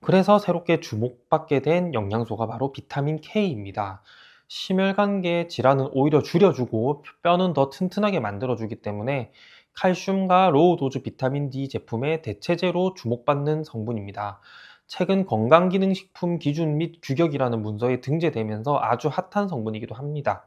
그래서 새롭게 주목받게 된 영양소가 바로 비타민 K입니다. 심혈관계 질환은 오히려 줄여주고 뼈는 더 튼튼하게 만들어주기 때문에 칼슘과 로우 도즈 비타민 D 제품의 대체제로 주목받는 성분입니다. 최근 건강기능식품 기준 및 규격이라는 문서에 등재되면서 아주 핫한 성분이기도 합니다.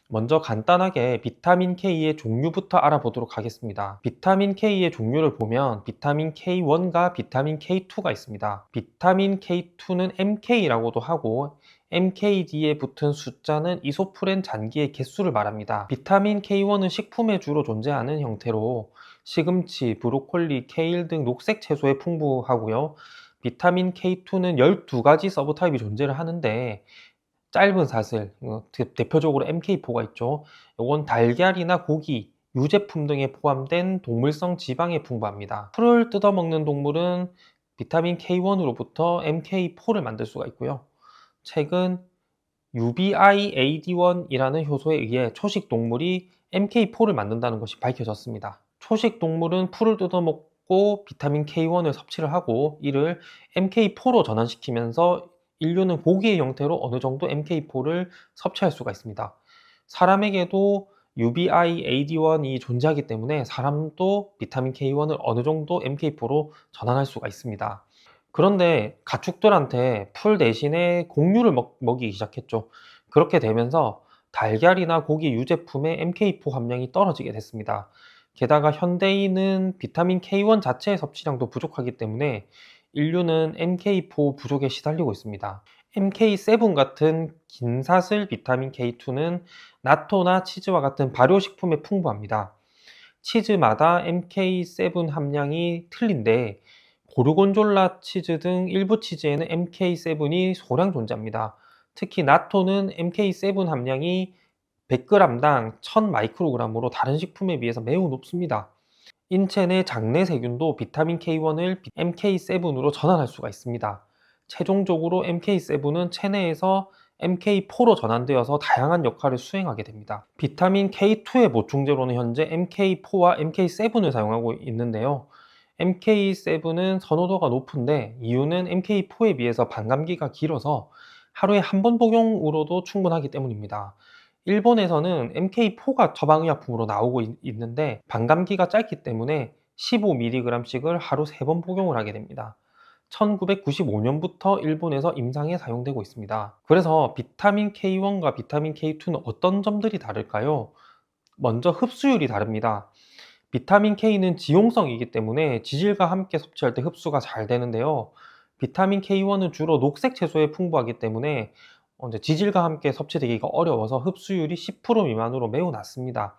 먼저 간단하게 비타민 K의 종류부터 알아보도록 하겠습니다. 비타민 K의 종류를 보면 비타민 K1과 비타민 K2가 있습니다. 비타민 K2는 MK라고도 하고 MKD에 붙은 숫자는 이소프렌 잔기의 개수를 말합니다. 비타민 K1은 식품에 주로 존재하는 형태로 시금치, 브로콜리, 케일 등 녹색 채소에 풍부하고요. 비타민 K2는 12가지 서브타입이 존재를 하는데 짧은 사슬, 대표적으로 MK4가 있죠. 요건 달걀이나 고기, 유제품 등에 포함된 동물성 지방에 풍부합니다. 풀을 뜯어먹는 동물은 비타민 K1으로부터 MK4를 만들 수가 있고요. 최근 UBIAD1이라는 효소에 의해 초식 동물이 MK4를 만든다는 것이 밝혀졌습니다. 초식 동물은 풀을 뜯어먹고 비타민 K1을 섭취를 하고 이를 MK4로 전환시키면서 인류는 고기의 형태로 어느 정도 MK4를 섭취할 수가 있습니다. 사람에게도 UBIAD1이 존재하기 때문에 사람도 비타민 K1을 어느 정도 MK4로 전환할 수가 있습니다. 그런데 가축들한테 풀 대신에 곡류를 먹이기 시작했죠. 그렇게 되면서 달걀이나 고기 유제품의 MK4 함량이 떨어지게 됐습니다. 게다가 현대인은 비타민 K1 자체의 섭취량도 부족하기 때문에 인류는 MK4 부족에 시달리고 있습니다. MK7 같은 긴사슬 비타민 K2는 나토나 치즈와 같은 발효식품에 풍부합니다. 치즈마다 MK7 함량이 틀린데 고르곤졸라 치즈 등 일부 치즈에는 MK7이 소량 존재합니다. 특히 나토는 MK7 함량이 100g당 1000마이크로그램으로 다른 식품에 비해서 매우 높습니다. 인체 내 장내 세균도 비타민 K1을 MK7으로 전환할 수가 있습니다. 최종적으로 MK7은 체내에서 MK4로 전환되어서 다양한 역할을 수행하게 됩니다. 비타민 K2의 보충제로는 현재 MK4와 MK7을 사용하고 있는데요. MK7은 선호도가 높은데 이유는 MK4에 비해서 반감기가 길어서 하루에 한 번 복용으로도 충분하기 때문입니다. 일본에서는 MK4가 처방의약품으로 나오고 있는데 반감기가 짧기 때문에 15mg씩을 하루 3번 복용을 하게 됩니다. 1995년부터 일본에서 임상에 사용되고 있습니다. 그래서 비타민 K1과 비타민 K2는 어떤 점들이 다를까요? 먼저 흡수율이 다릅니다. 비타민 K는 지용성이기 때문에 지질과 함께 섭취할 때 흡수가 잘 되는데요. 비타민 K1은 주로 녹색 채소에 풍부하기 때문에 이제 지질과 함께 섭취되기가 어려워서 흡수율이 10% 미만으로 매우 낮습니다.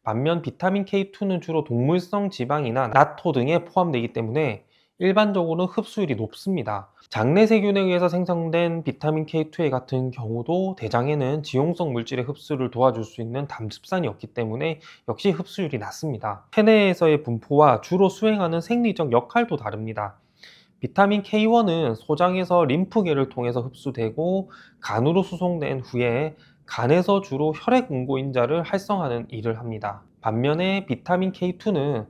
반면 비타민 K2는 주로 동물성 지방이나 나토 등에 포함되기 때문에 일반적으로 흡수율이 높습니다. 장내 세균에 의해서 생성된 비타민 K2의 같은 경우도 대장에는 지용성 물질의 흡수를 도와줄 수 있는 담즙산이 없기 때문에 역시 흡수율이 낮습니다. 체내에서의 분포와 주로 수행하는 생리적 역할도 다릅니다. 비타민 K1은 소장에서 림프계를 통해서 흡수되고 간으로 수송된 후에 간에서 주로 혈액응고인자를 활성화하는 일을 합니다. 반면에 비타민 K2는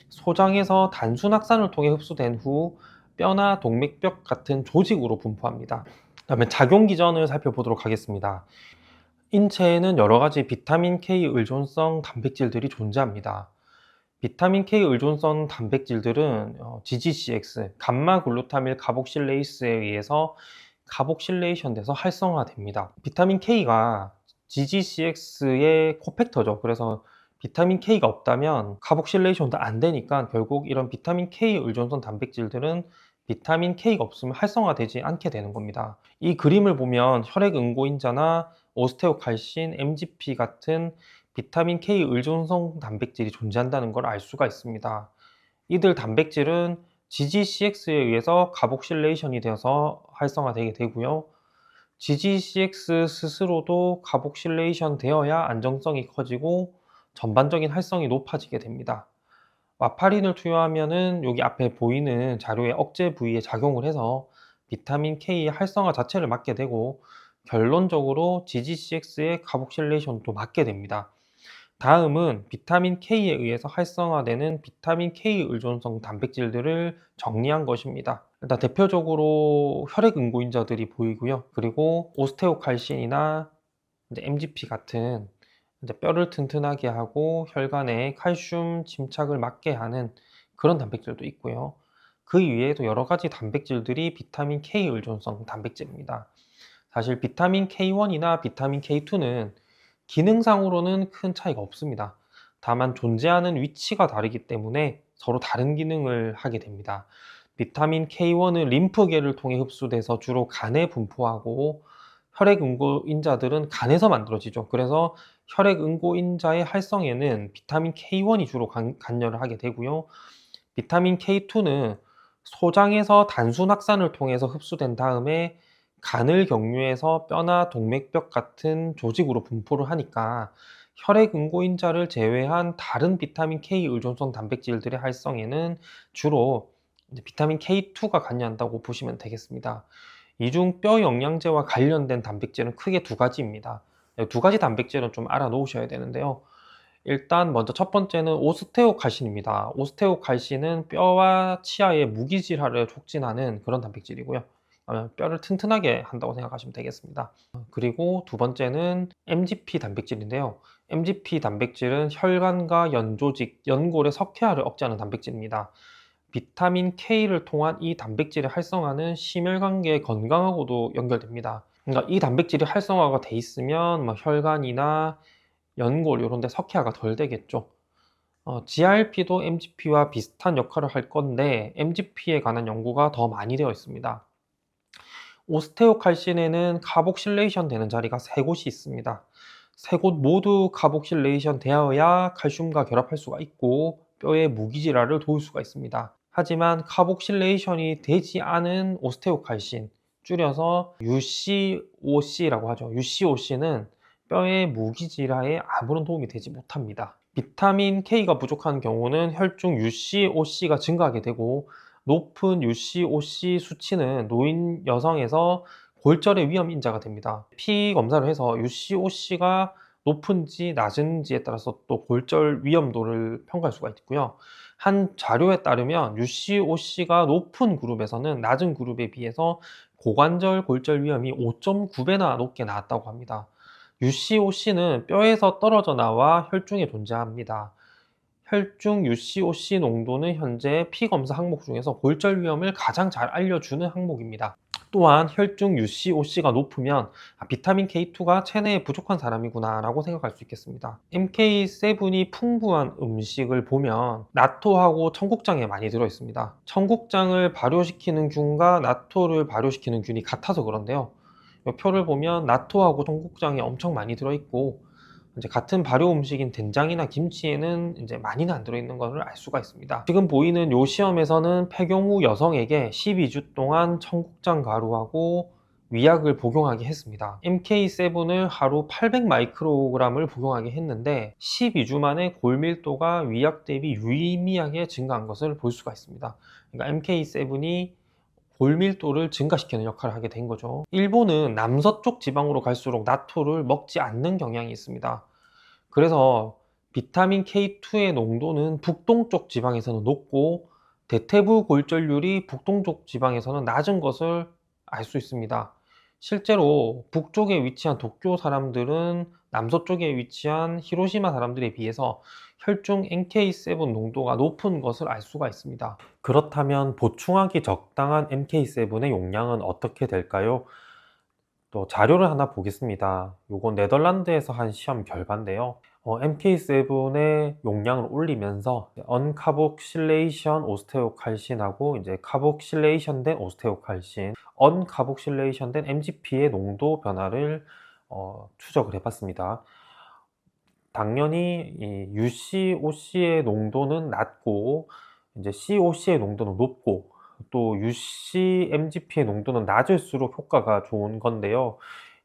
소장에서 단순 확산을 통해 흡수된 후 뼈나 동맥벽 같은 조직으로 분포합니다. 그다음에 작용 기전을 살펴보도록 하겠습니다. 인체에는 여러 가지 비타민 K 의존성 단백질들이 존재합니다. 비타민 K 의존성 단백질들은 GGCX, 감마글루타밀 카복실레이스에 의해서 카복실레이션 돼서 활성화됩니다. 비타민 K가 GGCX의 코팩터죠. 그래서 비타민 K가 없다면 카복실레이션도 안 되니까 결국 이런 비타민 K 의존성 단백질들은 비타민 K가 없으면 활성화되지 않게 되는 겁니다. 이 그림을 보면 혈액 응고인자나 오스테오칼신, MGP 같은 비타민 K 의존성 단백질이 존재한다는 걸 알 수가 있습니다. 이들 단백질은 GGCX에 의해서 카복실레이션이 되어서 활성화되게 되고요. GGCX 스스로도 카복실레이션 되어야 안정성이 커지고 전반적인 활성이 높아지게 됩니다. 와파린을 투여하면은 여기 앞에 보이는 자료의 억제 부위에 작용을 해서 비타민 K의 활성화 자체를 막게 되고 결론적으로 GGCX의 카복실레이션도 막게 됩니다. 다음은 비타민 K에 의해서 활성화되는 비타민 K 의존성 단백질들을 정리한 것입니다. 일단 대표적으로 혈액응고인자들이 보이고요. 그리고 오스테오칼신이나 이제 MGP 같은 이제 뼈를 튼튼하게 하고 혈관에 칼슘 침착을 막게 하는 그런 단백질도 있고요. 그 이외에도 여러 가지 단백질들이 비타민 K 의존성 단백질입니다. 사실 비타민 K1이나 비타민 K2는 기능상으로는 큰 차이가 없습니다. 다만 존재하는 위치가 다르기 때문에 서로 다른 기능을 하게 됩니다. 비타민 K1은 림프계를 통해 흡수돼서 주로 간에 분포하고 혈액응고인자들은 간에서 만들어지죠. 그래서 혈액응고인자의 활성에는 비타민 K1이 주로 관여를 하게 되고요. 비타민 K2는 소장에서 단순 확산을 통해서 흡수된 다음에 간을 경유해서 뼈나 동맥벽 같은 조직으로 분포를 하니까 혈액응고인자를 제외한 다른 비타민 K 의존성 단백질들의 활성에는 주로 비타민 K2가 관여한다고 보시면 되겠습니다. 이 중 뼈 영양제와 관련된 단백질은 크게 두 가지입니다. 두 가지 단백질은 좀 알아놓으셔야 되는데요. 일단 먼저 첫 번째는 오스테오칼신입니다. 오스테오칼신은 뼈와 치아의 무기질화를 촉진하는 그런 단백질이고요. 뼈를 튼튼하게 한다고 생각하시면 되겠습니다. 그리고 두 번째는 MGP 단백질인데요. MGP 단백질은 혈관과 연조직, 연골의 석회화를 억제하는 단백질입니다. 비타민 K를 통한 이 단백질의 활성화는 심혈관계 건강하고도 연결됩니다. 그러니까 이 단백질이 활성화가 돼 있으면 뭐 혈관이나 연골 이런 데 석회화가 덜 되겠죠. GRP도 MGP와 비슷한 역할을 할 건데 MGP에 관한 연구가 더 많이 되어 있습니다. 오스테오칼신에는 카복실레이션 되는 자리가 세 곳이 있습니다. 세 곳 모두 카복실레이션 되어야 칼슘과 결합할 수가 있고 뼈의 무기질화를 도울 수가 있습니다. 하지만 카복실레이션이 되지 않은 오스테오칼신, 줄여서 UCOC라고 하죠. UCOC는 뼈의 무기질화에 아무런 도움이 되지 못합니다. 비타민 K가 부족한 경우는 혈중 UCOC가 증가하게 되고 높은 UCOC 수치는 노인 여성에서 골절의 위험 인자가 됩니다. 피 검사를 해서 UCOC가 높은지 낮은지에 따라서 또 골절 위험도를 평가할 수가 있고요. 한 자료에 따르면 UCOC가 높은 그룹에서는 낮은 그룹에 비해서 고관절 골절 위험이 5.9배나 높게 나왔다고 합니다. UCOC는 뼈에서 떨어져 나와 혈중에 존재합니다. 혈중 UCOC 농도는 현재 피검사 항목 중에서 골절 위험을 가장 잘 알려주는 항목입니다. 또한 혈중 UCOC가 높으면 비타민 K2가 체내에 부족한 사람이구나 라고 생각할 수 있겠습니다. MK7이 풍부한 음식을 보면 나토하고 청국장에 많이 들어있습니다. 청국장을 발효시키는 균과 나토를 발효시키는 균이 같아서 그런데요. 이 표를 보면 나토하고 청국장이 엄청 많이 들어있고 이제 같은 발효 음식인 된장이나 김치에는 이제 많이는 안 들어있는 것을 알 수가 있습니다. 지금 보이는 요 시험에서는 폐경 후 여성에게 12주 동안 청국장 가루하고 위약을 복용하게 했습니다. MK7을 하루 800마이크로그램을 복용하게 했는데 12주 만에 골밀도가 위약 대비 유의미하게 증가한 것을 볼 수가 있습니다. 그러니까 MK7이 골밀도를 증가시키는 역할을 하게 된 거죠. 일본은 남서쪽 지방으로 갈수록 나토를 먹지 않는 경향이 있습니다. 그래서 비타민 K2의 농도는 북동쪽 지방에서는 높고 대퇴부 골절률이 북동쪽 지방에서는 낮은 것을 알 수 있습니다. 실제로 북쪽에 위치한 도쿄 사람들은 남서쪽에 위치한 히로시마 사람들에 비해서 혈중 NK7 농도가 높은 것을 알 수가 있습니다. 그렇다면 보충하기 적당한 MK7의 용량은 어떻게 될까요? 또 자료를 하나 보겠습니다. 요건 네덜란드에서 한 시험 결과인데요. MK7의 용량을 올리면서 언카복실레이션 오스테오칼신하고 이제 카복실레이션된 오스테오칼신, 언카복실레이션된 MGP의 농도 변화를 추적을 해봤습니다. 당연히 이 UCOC의 농도는 낮고 이제 COC의 농도는 높고 또 UCMGP의 농도는 낮을수록 효과가 좋은 건데요.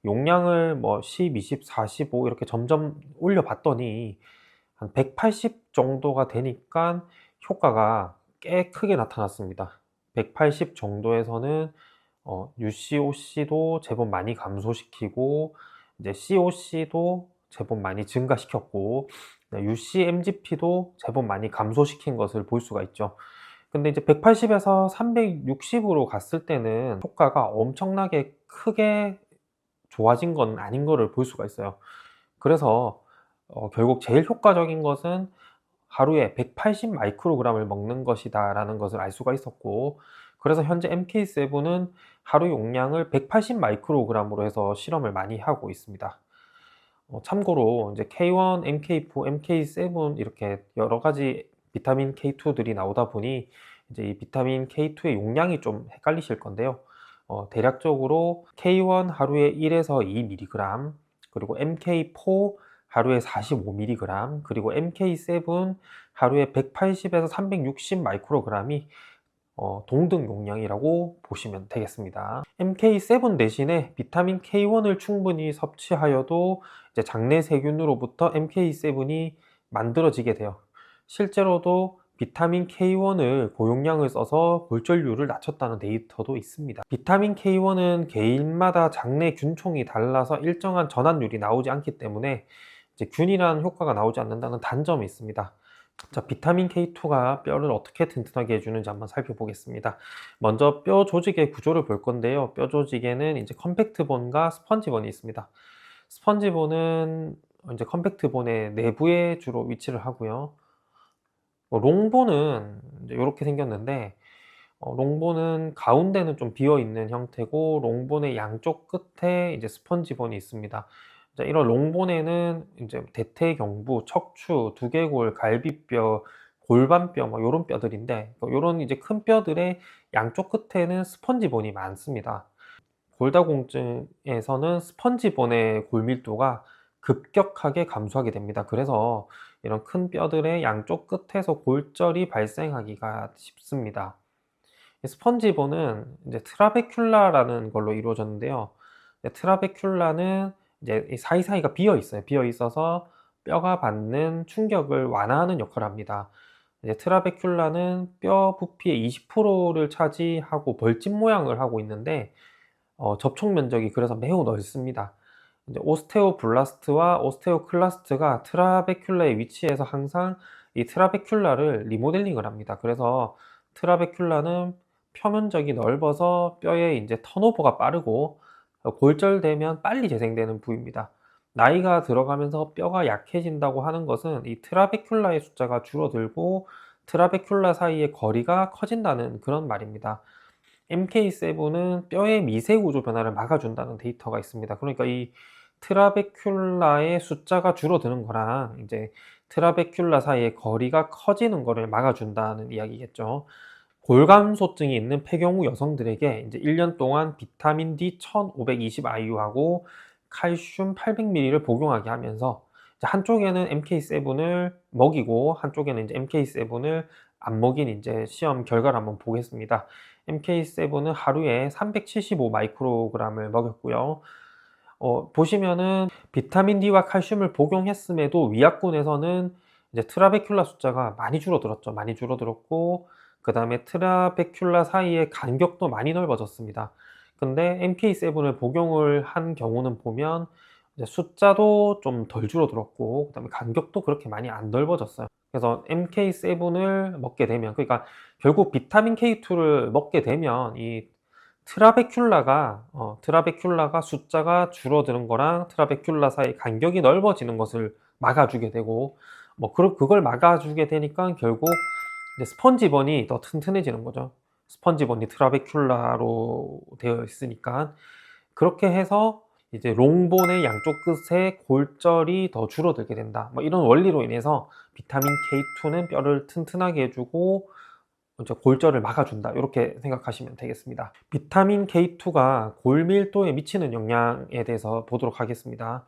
용량을 뭐 10, 20, 45 이렇게 점점 올려 봤더니 한 180 정도가 되니까 효과가 꽤 크게 나타났습니다. 180 정도에서는 UCOC도 제법 많이 감소시키고 이제 COC도 제법 많이 증가시켰고 UCMGP도 제법 많이 감소시킨 것을 볼 수가 있죠. 근데 이제 180에서 360으로 갔을 때는 효과가 엄청나게 크게 좋아진 건 아닌 거를 볼 수가 있어요. 그래서 결국 제일 효과적인 것은 하루에 180 마이크로그램을 먹는 것이다라는 것을 알 수가 있었고, 그래서 현재 MK7은 하루 용량을 180 마이크로그램으로 해서 실험을 많이 하고 있습니다. 참고로 이제 K1, MK4, MK7 이렇게 여러 가지 비타민 K2들이 나오다 보니 이제 이 비타민 K2의 용량이 좀 헷갈리실 건데요. 대략적으로 K1 하루에 1에서 2mg, 그리고 MK4 하루에 45mg, 그리고 MK7 하루에 180에서 360 마이크로그램이 동등 용량이라고 보시면 되겠습니다. MK7 대신에 비타민 K1을 충분히 섭취하여도 이제 장내 세균으로부터 MK7이 만들어지게 돼요. 실제로도 비타민 K1을 고용량을 써서 골절률을 낮췄다는 데이터도 있습니다. 비타민 K1은 개인마다 장내 균총이 달라서 일정한 전환율이 나오지 않기 때문에 이제 균일한 효과가 나오지 않는다는 단점이 있습니다. 자, 비타민 K2가 뼈를 어떻게 튼튼하게 해주는지 한번 살펴보겠습니다. 먼저 뼈 조직의 구조를 볼 건데요. 뼈 조직에는 이제 컴팩트본과 스펀지본이 있습니다. 스펀지본은 이제 컴팩트본의 내부에 주로 위치를 하고요. 롱본은 이렇게 생겼는데, 롱본은 가운데는 좀 비어 있는 형태고, 롱본의 양쪽 끝에 이제 스펀지본이 있습니다. 자, 이런 롱본에는 이제 대퇴경부, 척추, 두개골, 갈비뼈, 골반뼈, 뭐 요런 뼈들인데, 요런 이제 큰 뼈들의 양쪽 끝에는 스펀지본이 많습니다. 골다공증에서는 스펀지본의 골밀도가 급격하게 감소하게 됩니다. 그래서 이런 큰 뼈들의 양쪽 끝에서 골절이 발생하기가 쉽습니다. 스펀지본은 이제 트라베큘라라는 걸로 이루어졌는데요. 트라베큘라는 이제 이 사이사이가 비어 있어요. 비어 있어서 뼈가 받는 충격을 완화하는 역할을 합니다. 이제 트라베큘라는 뼈 부피의 20%를 차지하고 벌집 모양을 하고 있는데, 접촉 면적이 그래서 매우 넓습니다. 이제 오스테오블라스트와 오스테오클라스트가 트라베큘라의 위치에서 항상 이 트라베큘라를 리모델링을 합니다. 그래서 트라베큘라는 표면적이 넓어서 뼈에 이제 턴오버가 빠르고 골절되면 빨리 재생되는 부위입니다. 나이가 들어가면서 뼈가 약해진다고 하는 것은 이 트라베큘라의 숫자가 줄어들고 트라베큘라 사이의 거리가 커진다는 그런 말입니다. MK7은 뼈의 미세 구조 변화를 막아준다는 데이터가 있습니다. 그러니까 이 트라베큘라의 숫자가 줄어드는 거랑 이제 트라베큘라 사이의 거리가 커지는 거를 막아준다는 이야기겠죠. 골감소증이 있는 폐경후 여성들에게 이제 1년 동안 비타민 D 1520 IU하고 칼슘 800ml를 복용하게 하면서 이제 한쪽에는 MK7을 먹이고 한쪽에는 이제 MK7을 안 먹인 이제 시험 결과를 한번 보겠습니다. MK7은 하루에 375 마이크로그램을 먹였고요. 보시면은 비타민 D와 칼슘을 복용했음에도 위약군에서는 이제 트라베큘라 숫자가 많이 줄어들었죠. 많이 줄어들었고, 그 다음에 트라베큘라 사이의 간격도 많이 넓어졌습니다. 근데 MK7을 복용을 한 경우는 보면 이제 숫자도 좀 덜 줄어들었고, 그 다음에 간격도 그렇게 많이 안 넓어졌어요. 그래서 MK7을 먹게 되면, 그러니까 결국 비타민 K2를 먹게 되면 이 트라베큘라가 숫자가 줄어드는 거랑 트라베큘라 사이 간격이 넓어지는 것을 막아주게 되고, 뭐 그걸 막아주게 되니까 결국 이제 스펀지본이 더 튼튼해지는 거죠. 스펀지본이 트라베큘라로 되어 있으니까. 그렇게 해서 이제 롱본의 양쪽 끝에 골절이 더 줄어들게 된다. 뭐 이런 원리로 인해서 비타민 K2는 뼈를 튼튼하게 해주고 이제 골절을 막아준다. 이렇게 생각하시면 되겠습니다. 비타민 K2가 골밀도에 미치는 영향에 대해서 보도록 하겠습니다.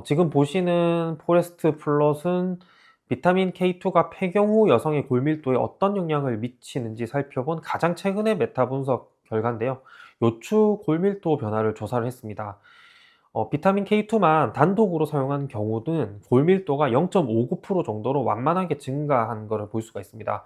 지금 보시는 포레스트 플롯은 비타민 K2가 폐경후 여성의 골밀도에 어떤 영향을 미치는지 살펴본 가장 최근의 메타 분석 결과인데요. 요추 골밀도 변화를 조사를 했습니다. 비타민 K2만 단독으로 사용한 경우는 골밀도가 0.59% 정도로 완만하게 증가한 것을 볼 수가 있습니다.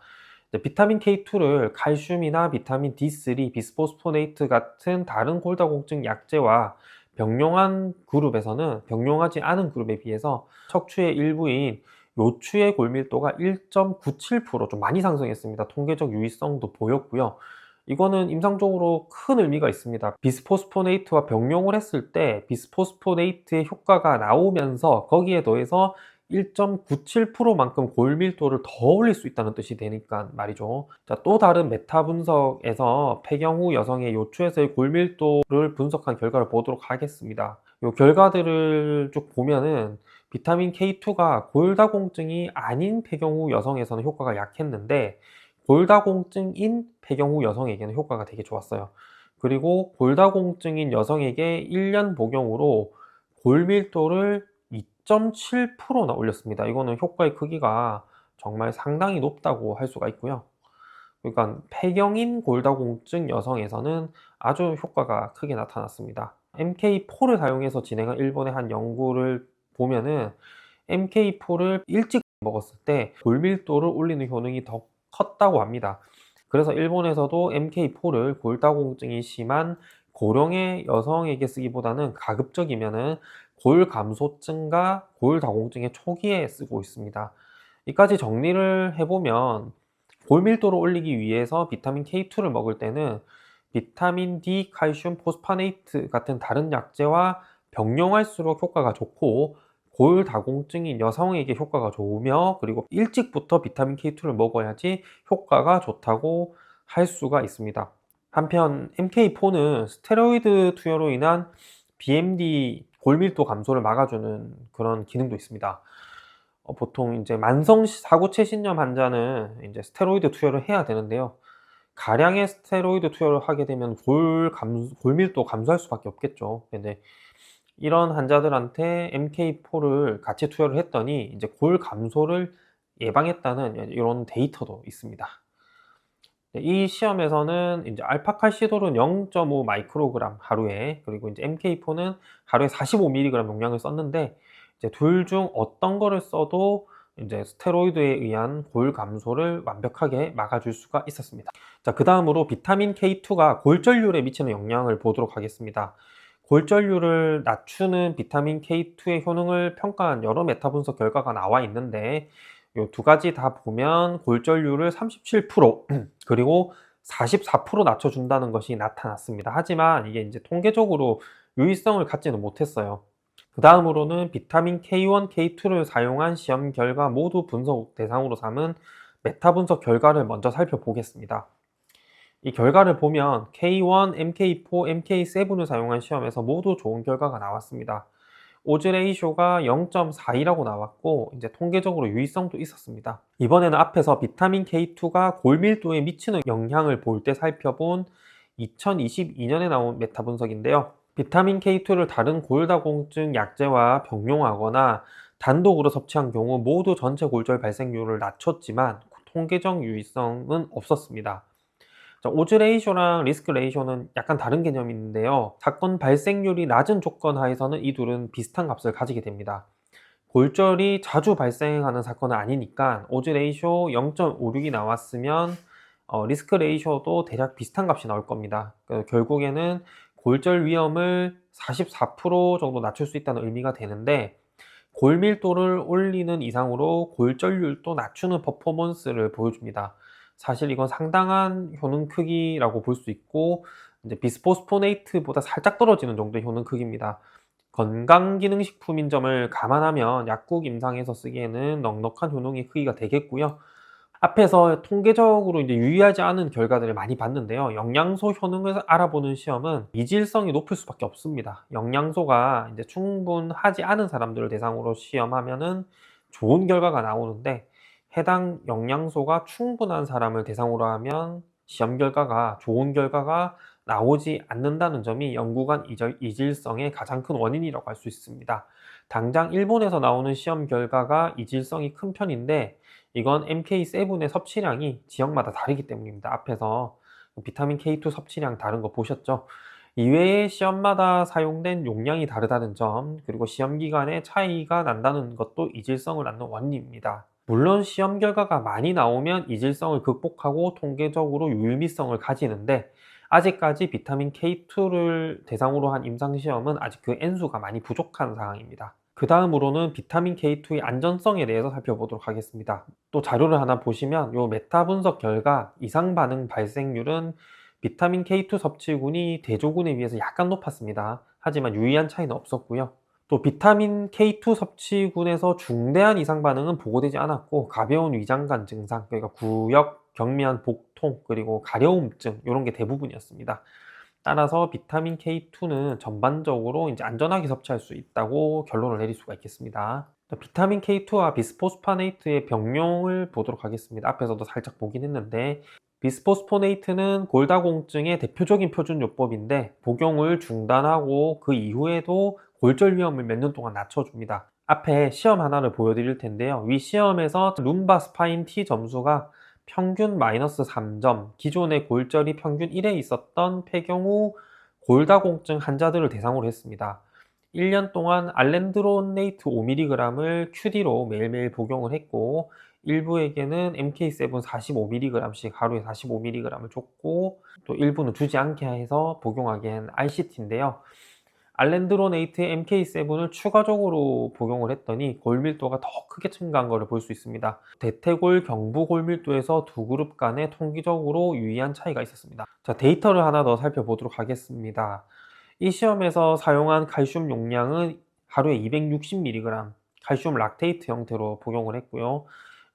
비타민 K2를 칼슘이나 비타민 D3, 비스포스포네이트 같은 다른 골다공증 약제와 병용한 그룹에서는 병용하지 않은 그룹에 비해서 척추의 일부인 요추의 골밀도가 1.97%좀 많이 상승했습니다. 통계적 유의성도 보였고요. 이거는 임상적으로 큰 의미가 있습니다. 비스포스포네이트와 병용을 했을 때 비스포스포네이트의 효과가 나오면서 거기에 더해서 1.97%만큼 골밀도를 더 올릴 수 있다는 뜻이 되니까 말이죠. 자, 또 다른 메타 분석에서 폐경 후 여성의 요추에서의 골밀도를 분석한 결과를 보도록 하겠습니다. 이 결과들을 쭉 보면은 비타민 K2가 골다공증이 아닌 폐경 후 여성에서는 효과가 약했는데 골다공증인 폐경 후 여성에게는 효과가 되게 좋았어요. 그리고 골다공증인 여성에게 1년 복용으로 골밀도를 2.7%나 올렸습니다. 이거는 효과의 크기가 정말 상당히 높다고 할 수가 있고요. 그러니까 폐경인 골다공증 여성에서는 아주 효과가 크게 나타났습니다. MK4를 사용해서 진행한 일본의 한 연구를 보면은 MK4를 일찍 먹었을 때 골밀도를 올리는 효능이 더 컸다고 합니다. 그래서 일본에서도 MK4를 골다공증이 심한 고령의 여성에게 쓰기보다는 가급적이면은 골감소증과 골다공증의 초기에 쓰고 있습니다. 이까지 정리를 해보면 골밀도를 올리기 위해서 비타민 K2를 먹을 때는 비타민 D, 칼슘, 포스파네이트 같은 다른 약재와 병용할수록 효과가 좋고 골다공증인 여성에게 효과가 좋으며 그리고 일찍부터 비타민 K2를 먹어야지 효과가 좋다고 할 수가 있습니다. 한편 MK4는 스테로이드 투여로 인한 BMD 골밀도 감소를 막아주는 그런 기능도 있습니다. 보통 이제 만성 사고체 신염 환자는 이제 스테로이드 투여를 해야 되는데요. 가량의 스테로이드 투여를 하게 되면 골밀도 감소할 수밖에 없겠죠. 근데 이런 환자들한테 MK4를 같이 투여를 했더니 이제 골 감소를 예방했다는 이런 데이터도 있습니다. 이 시험에서는 이제 알파칼시돌은 0.5 마이크로그램 하루에, 그리고 이제 MK4는 하루에 45mg 용량을 썼는데 이제 둘 중 어떤 거를 써도 이제 스테로이드에 의한 골 감소를 완벽하게 막아줄 수가 있었습니다. 자, 그 다음으로 비타민 K2가 골절률에 미치는 영향을 보도록 하겠습니다. 골절률을 낮추는 비타민 K2의 효능을 평가한 여러 메타 분석 결과가 나와 있는데 요 두 가지 다 보면 골절률을 37% 그리고 44% 낮춰준다는 것이 나타났습니다. 하지만 이게 이제 통계적으로 유의성을 갖지는 못했어요. 그 다음으로는 비타민 K1, K2를 사용한 시험 결과 모두 분석 대상으로 삼은 메타 분석 결과를 먼저 살펴보겠습니다. 이 결과를 보면 K1, MK4, MK7을 사용한 시험에서 모두 좋은 결과가 나왔습니다. 오즈 레이쇼가 0.42라고 나왔고 이제 통계적으로 유의성도 있었습니다. 이번에는 앞에서 비타민 K2가 골밀도에 미치는 영향을 볼 때 살펴본 2022년에 나온 메타 분석인데요. 비타민 K2를 다른 골다공증 약제와 병용하거나 단독으로 섭취한 경우 모두 전체 골절 발생률을 낮췄지만 통계적 유의성은 없었습니다. 오즈 레이쇼랑 리스크 레이쇼는 약간 다른 개념인데요. 사건 발생률이 낮은 조건 하에서는 이 둘은 비슷한 값을 가지게 됩니다. 골절이 자주 발생하는 사건은 아니니까 오즈 레이쇼 0.56이 나왔으면 리스크 레이쇼도 대략 비슷한 값이 나올 겁니다. 결국에는 골절 위험을 44% 정도 낮출 수 있다는 의미가 되는데 골밀도를 올리는 이상으로 골절률도 낮추는 퍼포먼스를 보여줍니다. 사실 이건 상당한 효능 크기라고 볼 수 있고 이제 비스포스포네이트보다 살짝 떨어지는 정도의 효능 크기입니다. 건강기능식품인 점을 감안하면 약국 임상에서 쓰기에는 넉넉한 효능의 크기가 되겠고요. 앞에서 통계적으로 이제 유의하지 않은 결과들을 많이 봤는데요. 영양소 효능을 알아보는 시험은 이질성이 높을 수밖에 없습니다. 영양소가 이제 충분하지 않은 사람들을 대상으로 시험하면은 좋은 결과가 나오는데 해당 영양소가 충분한 사람을 대상으로 하면 시험 결과가 좋은 결과가 나오지 않는다는 점이 연구관 이질성의 가장 큰 원인이라고 할 수 있습니다. 당장 일본에서 나오는 시험 결과가 이질성이 큰 편인데 이건 MK7의 섭취량이 지역마다 다르기 때문입니다. 앞에서 비타민 K2 섭취량 다른 거 보셨죠? 이외에 시험마다 사용된 용량이 다르다는 점, 그리고 시험 기간에 차이가 난다는 것도 이질성을 낳는 원인입니다. 물론 시험 결과가 많이 나오면 이질성을 극복하고 통계적으로 유의미성을 가지는데 아직까지 비타민 K2를 대상으로 한 임상시험은 아직 그 N수가 많이 부족한 상황입니다. 그 다음으로는 비타민 K2의 안전성에 대해서 살펴보도록 하겠습니다. 또 자료를 하나 보시면 요 메타 분석 결과 이상 반응 발생률은 비타민 K2 섭취군이 대조군에 비해서 약간 높았습니다. 하지만 유의한 차이는 없었고요. 또 비타민 K2 섭취군에서 중대한 이상 반응은 보고되지 않았고, 가벼운 위장관 증상, 그러니까 구역, 경미한 복통, 그리고 가려움증 이런 게 대부분이었습니다. 따라서 비타민 K2는 전반적으로 이제 안전하게 섭취할 수 있다고 결론을 내릴 수가 있겠습니다. 비타민 K2와 비스포스파네이트의 병용을 보도록 하겠습니다. 앞에서도 살짝 보긴 했는데, 비스포스포네이트는 골다공증의 대표적인 표준요법인데 복용을 중단하고 그 이후에도 골절 위험을 몇 년 동안 낮춰줍니다. 앞에 시험 하나를 보여드릴 텐데요. 위 시험에서 룸바 스파인 T 점수가 평균 마이너스 3점, 기존의 골절이 평균 1에 있었던 폐경후 골다공증 환자들을 대상으로 했습니다. 1년 동안 알렌드로네이트 5mg을 QD로 매일매일 복용을 했고, 일부에게는 MK7 45mg씩 하루에 45mg을 줬고, 또 일부는 주지 않게 해서 복용하게 한 RCT인데요. 알렌드로네이트의 MK7을 추가적으로 복용을 했더니 골밀도가 더 크게 증가한 것을 볼 수 있습니다. 대퇴골 경부 골밀도에서 두 그룹 간에 통계적으로 유의한 차이가 있었습니다. 자, 데이터를 하나 더 살펴보도록 하겠습니다. 이 시험에서 사용한 칼슘 용량은 하루에 260mg, 칼슘 락테이트 형태로 복용을 했고요.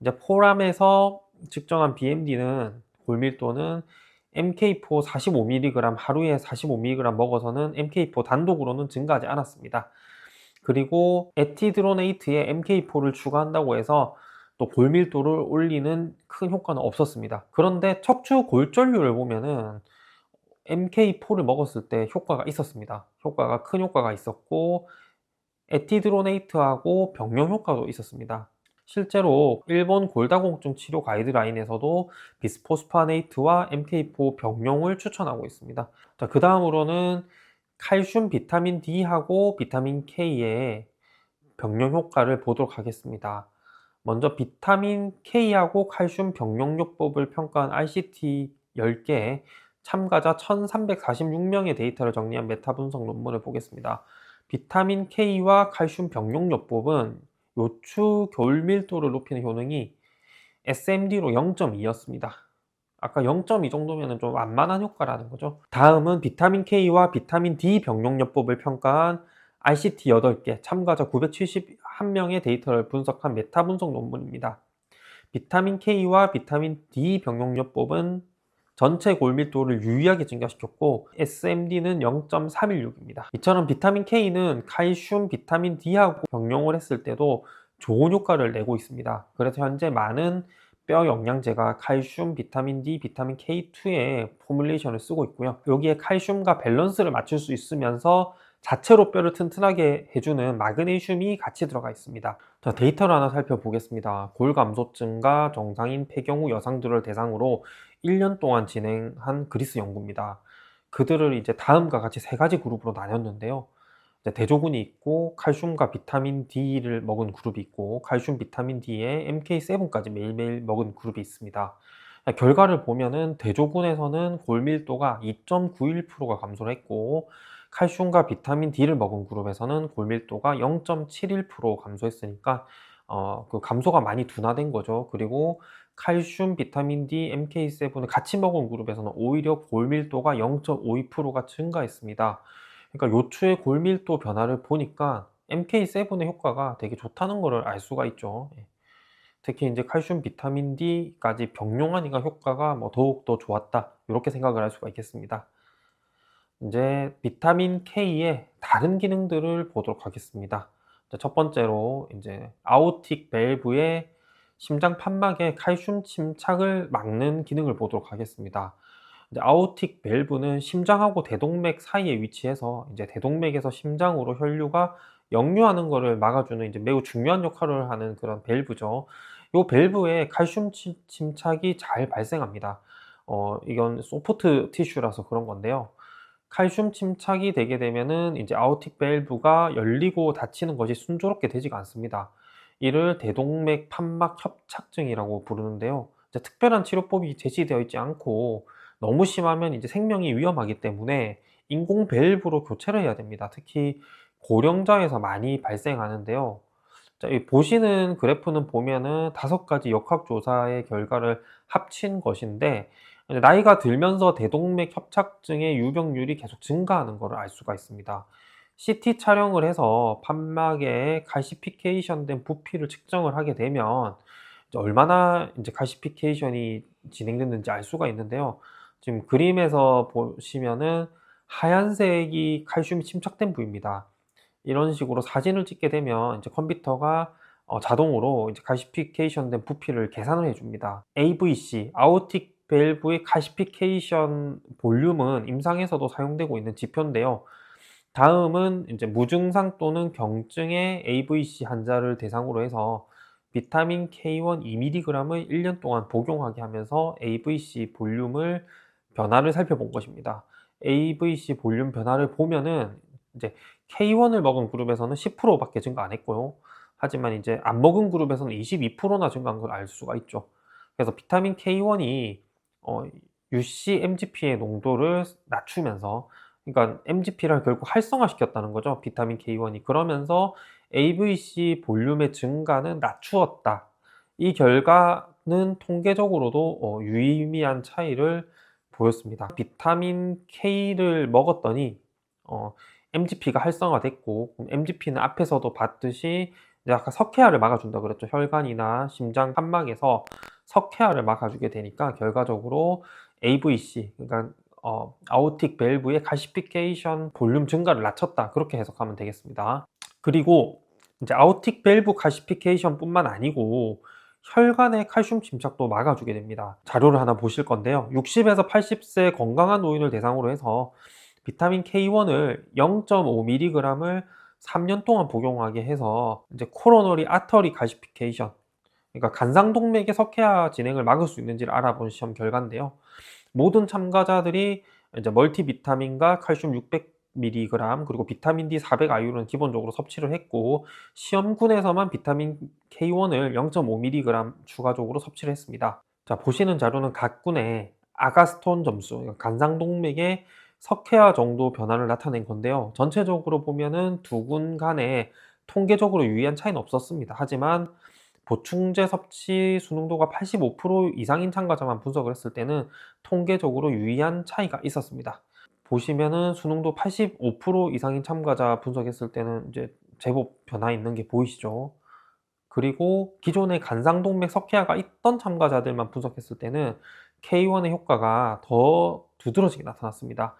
이제 포람에서 측정한 BMD는 골밀도는 MK4 45mg, 하루에 45mg 먹어서는 MK4 단독으로는 증가하지 않았습니다. 그리고 에티드로네이트에 MK4를 추가한다고 해서 또 골밀도를 올리는 큰 효과는 없었습니다. 그런데 척추 골절률을 보면은 MK4를 먹었을 때 효과가 있었습니다. 효과가 큰 효과가 있었고, 에티드로네이트하고 병용 효과도 있었습니다. 실제로 일본 골다공증 치료 가이드라인에서도 비스포스파네이트와 MK4 병용을 추천하고 있습니다. 자, 그 다음으로는 칼슘 비타민 D하고 비타민 K의 병용 효과를 보도록 하겠습니다. 먼저 비타민 K하고 칼슘 병용요법을 평가한 RCT 10개, 참가자 1346명의 데이터를 정리한 메타 분석 논문을 보겠습니다. 비타민 K와 칼슘 병용요법은 요추 골밀도를 높이는 효능이 SMD로 0.2였습니다. 아까 0.2 정도면 좀 완만한 효과라는 거죠. 다음은 비타민 K와 비타민 D 병용요법을 평가한 RCT 8개, 참가자 971명의 데이터를 분석한 메타 분석 논문입니다. 비타민 K와 비타민 D 병용요법은 전체 골밀도를 유의하게 증가시켰고, SMD는 0.316입니다. 이처럼 비타민 K는 칼슘, 비타민 D하고 병용을 했을 때도 좋은 효과를 내고 있습니다. 그래서 현재 많은 뼈 영양제가 칼슘, 비타민 D, 비타민 K2의 포뮬레이션을 쓰고 있고요. 여기에 칼슘과 밸런스를 맞출 수 있으면서 자체로 뼈를 튼튼하게 해주는 마그네슘이 같이 들어가 있습니다. 자, 데이터를 하나 살펴보겠습니다. 골감소증과 정상인 폐경후 여성들을 대상으로 1년 동안 진행한 그리스 연구입니다. 그들을 이제 다음과 같이 세 가지 그룹으로 나눴는데요. 대조군이 있고, 칼슘과 비타민 D를 먹은 그룹이 있고, 칼슘 비타민 D에 MK7까지 매일매일 먹은 그룹이 있습니다. 결과를 보면은 대조군에서는 골밀도가 2.91%가 감소를 했고, 칼슘과 비타민 D를 먹은 그룹에서는 골밀도가 0.71% 감소했으니까 그 감소가 많이 둔화된 거죠. 그리고 칼슘, 비타민 D, MK7을 같이 먹은 그룹에서는 오히려 골밀도가 0.52%가 증가했습니다. 그러니까 요추의 골밀도 변화를 보니까 MK7의 효과가 되게 좋다는 것을 알 수가 있죠. 예. 특히 이제 칼슘, 비타민 D까지 병용하니까 효과가 뭐 더욱더 좋았다, 이렇게 생각을 할 수가 있겠습니다. 이제 비타민 K의 다른 기능들을 보도록 하겠습니다. 첫 번째로 이제 아오틱 밸브의 심장 판막의 칼슘 침착을 막는 기능을 보도록 하겠습니다. 이제 아오틱 밸브는 심장하고 대동맥 사이에 위치해서 이제 대동맥에서 심장으로 혈류가 역류하는 것을 막아주는 이제 매우 중요한 역할을 하는 그런 밸브죠. 이 밸브에 칼슘 침착이 잘 발생합니다. 이건 소프트 티슈라서 그런 건데요. 칼슘 침착이 되게 되면은 이제 아오틱 밸브가 열리고 닫히는 것이 순조롭게 되지가 않습니다. 이를 대동맥 판막 협착증이라고 부르는데요. 이제 특별한 치료법이 제시되어 있지 않고, 너무 심하면 이제 생명이 위험하기 때문에 인공 밸브로 교체를 해야 됩니다. 특히 고령자에서 많이 발생하는데요. 자, 이 보시는 그래프는 보면은 5가지 역학조사의 결과를 합친 것인데, 이제 나이가 들면서 대동맥 협착증의 유병률이 계속 증가하는 것을 알 수가 있습니다. CT 촬영을 해서 판막에 칼시피케이션 된 부피를 측정을 하게 되면 이제 얼마나 이제 칼시피케이션이 진행됐는지 알 수가 있는데요. 지금 그림에서 보시면은 하얀색이 칼슘이 침착된 부위입니다. 이런 식으로 사진을 찍게 되면 이제 컴퓨터가 자동으로 이제 칼시피케이션 된 부피를 계산을 해 줍니다. AVC, 아오틱 밸브의 칼시피케이션 볼륨은 임상에서도 사용되고 있는 지표인데요. 다음은 이제 무증상 또는 경증의 AVC 환자를 대상으로 해서 비타민 K1 2mg을 1년 동안 복용하게 하면서 AVC 볼륨을 변화를 살펴본 것입니다. AVC 볼륨 변화를 보면은 이제 K1을 먹은 그룹에서는 10%밖에 증가 안 했고요. 하지만 이제 안 먹은 그룹에서는 22%나 증가한 걸 알 수가 있죠. 그래서 비타민 K1이 UC-MGP의 농도를 낮추면서, 그러니까 MGP를 결국 활성화시켰다는 거죠, 비타민 K1이. 그러면서 AVC 볼륨의 증가는 낮추었다. 이 결과는 통계적으로도 유의미한 차이를 보였습니다. 비타민 K를 먹었더니 MGP가 활성화됐고, MGP는 앞에서도 봤듯이 이제 아까 석회화를 막아준다 그랬죠. 혈관이나 심장 판막에서 석회화를 막아주게 되니까 결과적으로 AVC, 그러니까 아오틱 밸브의 칼시피케이션 볼륨 증가를 낮췄다, 그렇게 해석하면 되겠습니다. 그리고 이제 아오틱 밸브 칼시피케이션 뿐만 아니고 혈관의 칼슘 침착도 막아주게 됩니다. 자료를 하나 보실 건데요. 60에서 80세 건강한 노인을 대상으로 해서 비타민 K1을 0.5mg을 3년 동안 복용하게 해서 이제 코로너리 아터리 칼시피케이션, 그러니까 간상동맥의 석회화 진행을 막을 수 있는지를 알아본 시험 결과인데요. 모든 참가자들이 이제 멀티비타민과 칼슘 600mg 그리고 비타민 D 400IU는 기본적으로 섭취를 했고, 시험군에서만 비타민 K1을 0.5mg 추가적으로 섭취를 했습니다. 자, 보시는 자료는 각 군의 아가스톤 점수, 그러니까 간상동맥의 석회화 정도 변화를 나타낸 건데요. 전체적으로 보면은 두 군 간에 통계적으로 유의한 차이는 없었습니다. 하지만 보충제 섭취 수능도가 85% 이상인 참가자만 분석을 했을 때는 통계적으로 유의한 차이가 있었습니다. 보시면은 수능도 85% 이상인 참가자 분석했을 때는 이제 제법 변화 있는 게 보이시죠? 그리고 기존에 간상동맥 석회화가 있던 참가자들만 분석했을 때는 K1의 효과가 더 두드러지게 나타났습니다.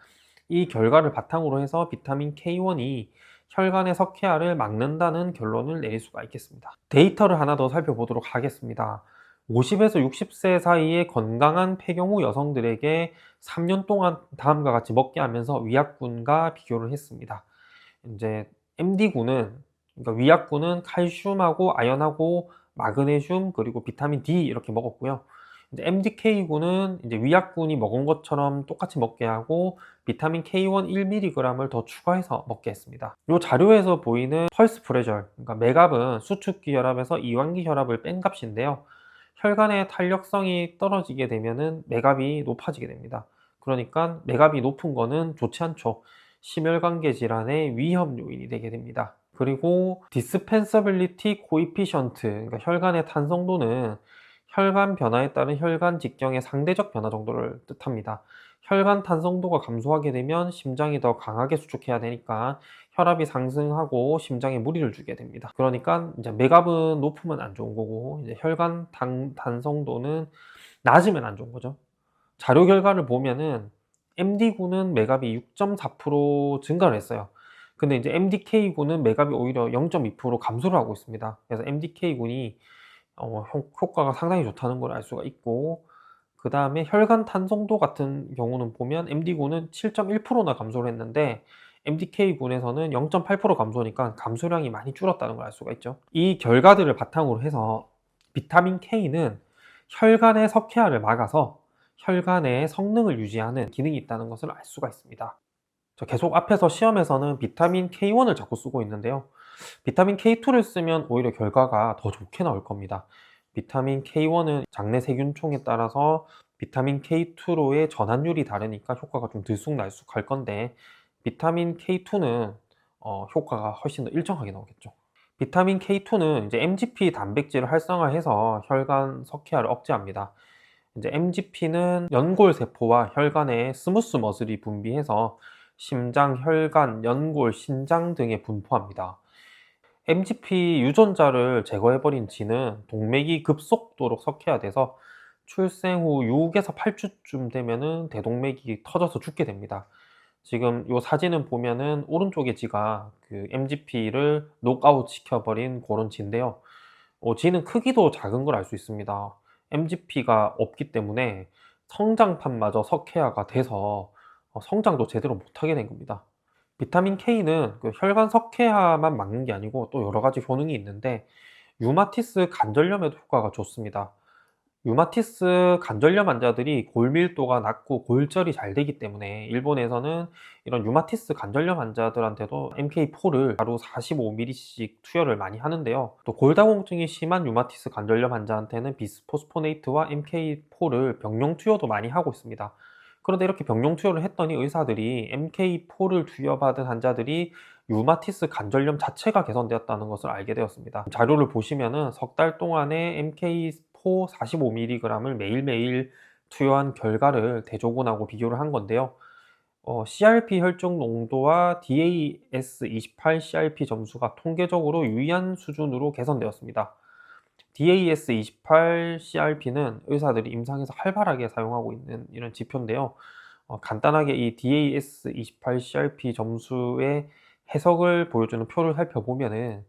이 결과를 바탕으로 해서 비타민 K1이 혈관의 석회화를 막는다는 결론을 내릴 수가 있겠습니다. 데이터를 하나 더 살펴보도록 하겠습니다. 50에서 60세 사이의 건강한 폐경후 여성들에게 3년 동안 다음과 같이 먹게 하면서 위약군과 비교를 했습니다. 이제 MD군은, 그러니까 위약군은 칼슘하고 아연하고 마그네슘 그리고 비타민 D 이렇게 먹었고요. 이제 MDK군은 이제 위약군이 먹은 것처럼 똑같이 먹게 하고 비타민 K1 1mg을 더 추가해서 먹게 했습니다. 이 자료에서 보이는 펄스 프레절, 그러니까 맥압은 수축기 혈압에서 이완기 혈압을 뺀 값인데요. 혈관의 탄력성이 떨어지게 되면은 맥압이 높아지게 됩니다. 그러니까 맥압이 높은 거는 좋지 않죠. 심혈관계 질환의 위험 요인이 되게 됩니다. 그리고 디스펜서빌리티 코이피션트, 그러니까 혈관의 탄성도는 혈관 변화에 따른 혈관 직경의 상대적 변화 정도를 뜻합니다. 혈관 탄성도가 감소하게 되면 심장이 더 강하게 수축해야 되니까 혈압이 상승하고 심장에 무리를 주게 됩니다. 그러니까 이제 맥압은 높으면 안 좋은 거고, 이제 혈관 탄성도는 낮으면 안 좋은 거죠. 자료 결과를 보면은 MD군은 맥압이 6.4% 증가를 했어요. 근데 이제 MDK군은 맥압이 오히려 0.2% 감소를 하고 있습니다. 그래서 MDK군이 효과가 상당히 좋다는 걸 알 수가 있고, 그 다음에 혈관 탄성도 같은 경우는 보면 MD군은 7.1%나 감소를 했는데 MDK군에서는 0.8% 감소니까 감소량이 많이 줄었다는 걸 알 수가 있죠. 이 결과들을 바탕으로 해서 비타민 K는 혈관의 석회화를 막아서 혈관의 성능을 유지하는 기능이 있다는 것을 알 수가 있습니다. 계속 앞에서 시험에서는 비타민 K1을 자꾸 쓰고 있는데요. 비타민 K2를 쓰면 오히려 결과가 더 좋게 나올 겁니다. 비타민 K1은 장내 세균총에 따라서 비타민 K2로의 전환율이 다르니까 효과가 좀 들쑥날쑥할 건데, 비타민 K2는 효과가 훨씬 더 일정하게 나오겠죠. 비타민 K2는 이제 MGP 단백질을 활성화해서 혈관 석회화를 억제합니다. 이제 MGP는 연골 세포와 혈관에 스무스 머슬이 분비해서 심장, 혈관, 연골, 신장 등에 분포합니다. MGP 유전자를 제거해버린 쥐는 동맥이 급속도로 석회화돼서 출생 후 6에서 8주쯤 되면은 대동맥이 터져서 죽게 됩니다. 지금 요 사진을 보면은 오른쪽에 쥐가 그 MGP를 녹아웃 시켜버린 그런 쥐인데요. 쥐는 크기도 작은 걸 알 수 있습니다. MGP가 없기 때문에 성장판마저 석회화가 돼서 성장도 제대로 못하게 된 겁니다. 비타민 K는 그 혈관 석회화만 막는 게 아니고 또 여러 가지 효능이 있는데 류마티스 관절염에도 효과가 좋습니다. 류마티스 관절염 환자들이 골밀도가 낮고 골절이 잘 되기 때문에 일본에서는 이런 류마티스 관절염 환자들한테도 MK4를 하루 45ml씩 투여를 많이 하는데요. 또 골다공증이 심한 류마티스 관절염 환자한테는 비스포스포네이트와 MK4를 병용 투여도 많이 하고 있습니다. 그런데 이렇게 병용 투여를 했더니 의사들이 MK4를 투여받은 환자들이 류마티스 관절염 자체가 개선되었다는 것을 알게 되었습니다. 자료를 보시면은 석 달 동안에 MK4 45mg을 매일매일 투여한 결과를 대조군하고 비교를 한 건데요. CRP 혈중 농도와 DAS28 CRP 점수가 통계적으로 유의한 수준으로 개선되었습니다. DAS28 CRP는 의사들이 임상에서 활발하게 사용하고 있는 이런 지표인데요. 간단하게 이 DAS28 CRP 점수의 해석을 보여주는 표를 살펴보면은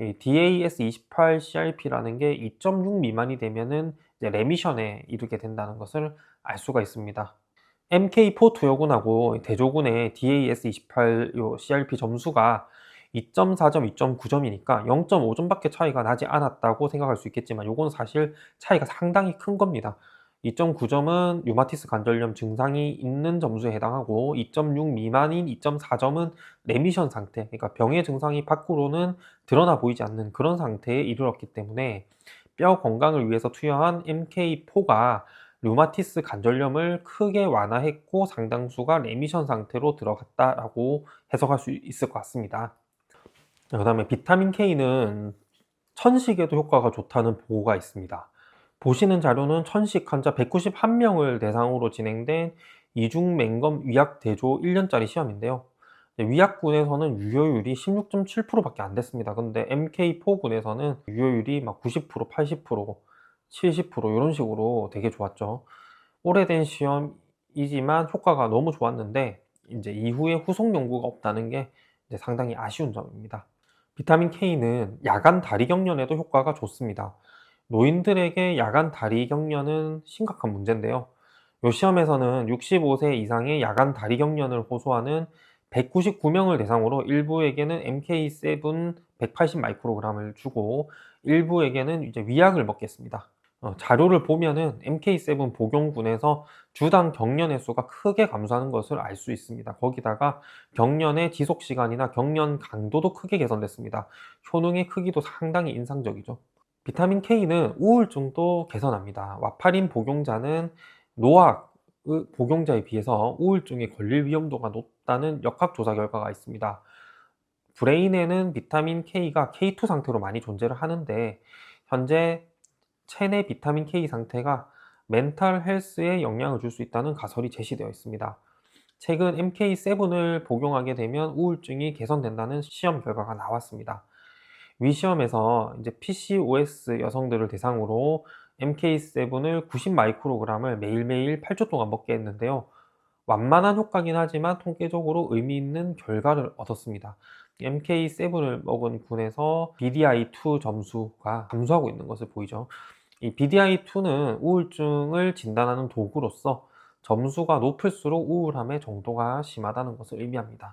이 DAS28 CRP라는 게 2.6 미만이 되면은 이제 레미션에 이르게 된다는 것을 알 수가 있습니다. MK4 투여군하고 대조군의 DAS28 요 CRP 점수가 2.4점, 2.9점이니까 0.5점밖에 차이가 나지 않았다고 생각할 수 있겠지만 요건 사실 차이가 상당히 큰 겁니다. 2.9점은 류마티스 관절염 증상이 있는 점수에 해당하고 2.6 미만인 2.4점은 레미션 상태, 그러니까 병의 증상이 밖으로는 드러나 보이지 않는 그런 상태에 이르렀기 때문에 뼈 건강을 위해서 투여한 MK4가 류마티스 관절염을 크게 완화했고 상당수가 레미션 상태로 들어갔다라고 해석할 수 있을 것 같습니다. 그다음에 비타민 K는 천식에도 효과가 좋다는 보고가 있습니다. 보시는 자료는 천식 환자 191명을 대상으로 진행된 이중 맹검 위약 대조 1년짜리 시험인데요. 위약군에서는 유효율이 16.7%밖에 안 됐습니다. 근데 MK4군에서는 유효율이 막 90%, 80%, 70% 이런 식으로 되게 좋았죠. 오래된 시험이지만 효과가 너무 좋았는데 이제 이후에 후속 연구가 없다는 게 이제 상당히 아쉬운 점입니다. 비타민 K는 야간 다리 경련에도 효과가 좋습니다. 노인들에게 야간 다리 경련은 심각한 문제인데요. 이 시험에서는 65세 이상의 야간 다리 경련을 호소하는 199명을 대상으로 일부에게는 MK7 180 마이크로그램을 주고 일부에게는 이제 위약을 먹겠습니다. 자료를 보면은 MK7 복용군에서 주당 경련 횟수가 크게 감소하는 것을 알 수 있습니다. 거기다가 경련의 지속 시간이나 경련 강도도 크게 개선됐습니다. 효능의 크기도 상당히 인상적이죠. 비타민 K는 우울증도 개선합니다. 와파린 복용자는 노악 복용자에 비해서 우울증에 걸릴 위험도가 높다는 역학조사 결과가 있습니다. 브레인에는 비타민 K가 K2 상태로 많이 존재를 하는데 현재 체내 비타민 K 상태가 멘탈 헬스에 영향을 줄 수 있다는 가설이 제시되어 있습니다. 최근 MK7을 복용하게 되면 우울증이 개선된다는 시험 결과가 나왔습니다. 위 시험에서 이제 PCOS 여성들을 대상으로 MK7을 90 마이크로그램을 매일매일 8주 동안 먹게 했는데요. 완만한 효과긴 하지만 통계적으로 의미 있는 결과를 얻었습니다. MK7을 먹은 군에서 BDI2 점수가 감소하고 있는 것을 보이죠. 이 BDI2는 우울증을 진단하는 도구로서 점수가 높을수록 우울함의 정도가 심하다는 것을 의미합니다.